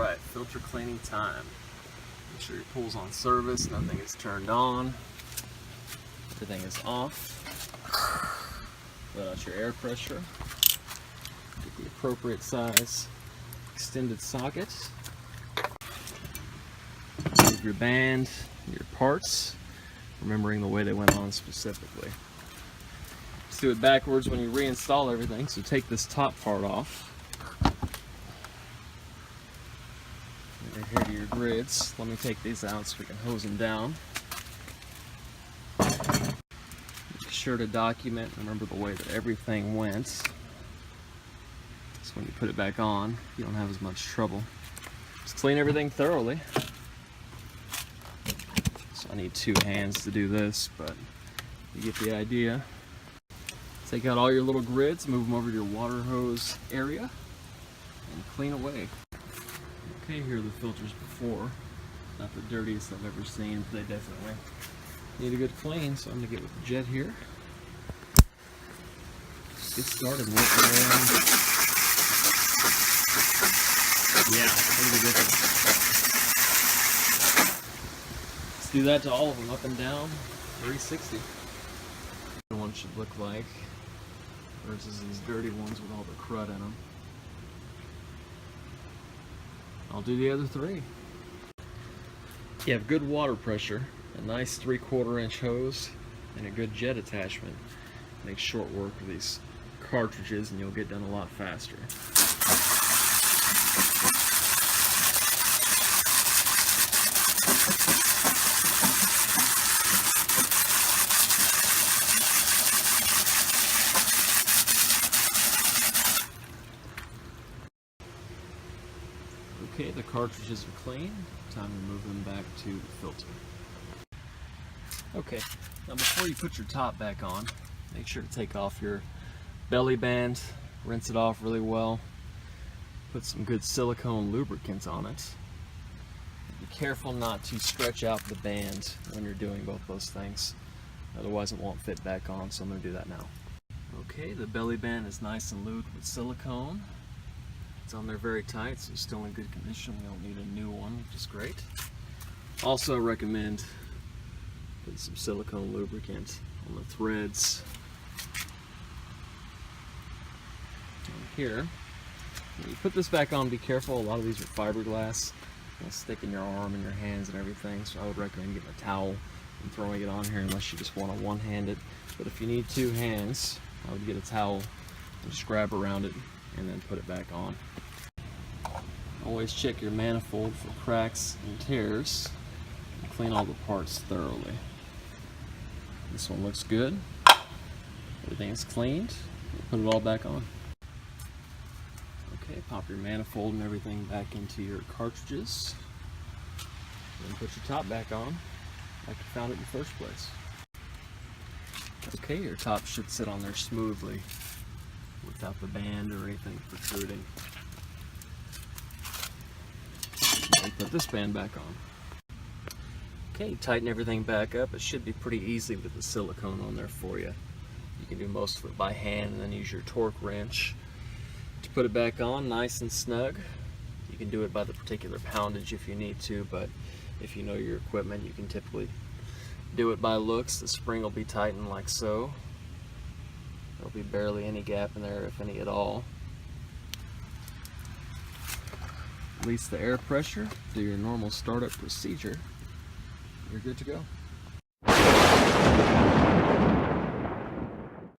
Alright, filter cleaning time. Make sure your pool's on service, nothing is turned on, everything is off. Let out your air pressure. Get the appropriate size extended socket. Move your band, your parts, remembering the way they went on specifically. Let's do it backwards when you reinstall everything. So take this top part off. Adhere to your grids. Let me take these out so we can hose them down. Make sure to document, remember the way that everything went. So when you put it back on, you don't have as much trouble. Just clean everything thoroughly. So I need 2 hands to do this, but you get the idea. Take out all your little grids, move them over to your water hose area, and clean away. Okay, here are the filters before. Not the dirtiest I've ever seen, but they definitely need a good clean, so I'm going to get with the jet here. Get started working around. Yeah, look at the difference. Let's do that to all of them, up and down, 360. The one should look like versus these dirty ones with all the crud in them. I'll do the other 3. You have good water pressure, a nice 3/4 inch hose, and a good jet attachment. Make short work of these cartridges and you'll get done a lot faster. Okay, the cartridges are clean. Time to move them back to the filter. Okay, now before you put your top back on, make sure to take off your belly band, rinse it off really well, put some good silicone lubricant on it. Be careful not to stretch out the band when you're doing both those things, otherwise it won't fit back on, so I'm going to do that now. Okay, the belly band is nice and lubed with silicone. It's on there very tight, so it's still in good condition. We don't need a new one, which is great. Also recommend putting some silicone lubricant on the threads down here. When you put this back on, be careful. A lot of these are fiberglass. It'll stick in your arm and your hands and everything, so I would recommend getting a towel and throwing it on here unless you just want to one-hand it. But if you need 2 hands, I would get a towel and just grab around it and then put it back on. Always check your manifold for cracks and tears and clean all the parts thoroughly. This one looks good. Everything is cleaned. Put it all back on. Okay, pop your manifold and everything back into your cartridges. Then put your top back on like you found it in the first place. Okay, your top should sit on there smoothly without the band or anything protruding. And put this band back on. Okay, tighten everything back up. It should be pretty easy with the silicone on there for you. You can do most of it by hand and then use your torque wrench to put it back on nice and snug. You can do it by the particular poundage if you need to, but if you know your equipment, you can typically do it by looks. The spring will be tightened like so. There'll be barely any gap in there, if any at all. Release the air pressure, do your normal startup procedure. You're good to go.